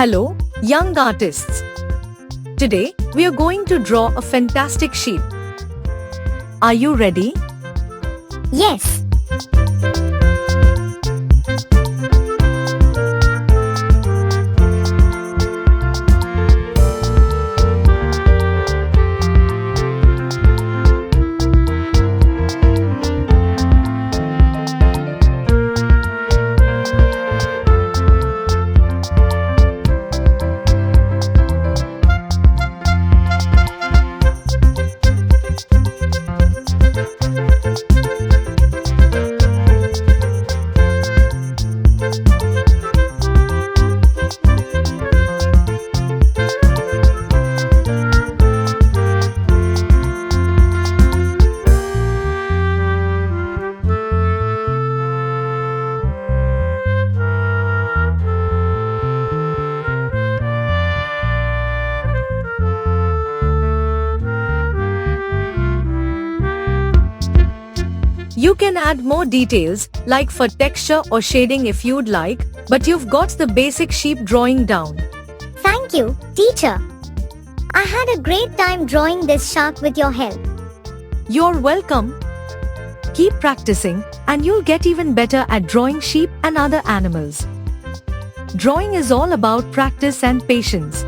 Hello, young artists. Today, we are going to draw a fantastic sheep. Are you ready? Yes. You can add more details, like for texture or shading if you'd like, but you've got the basic sheep drawing down. Thank you, teacher. I had a great time drawing this shark with your help. You're welcome. Keep practicing, and you'll get even better at drawing sheep and other animals. Drawing is all about practice and patience.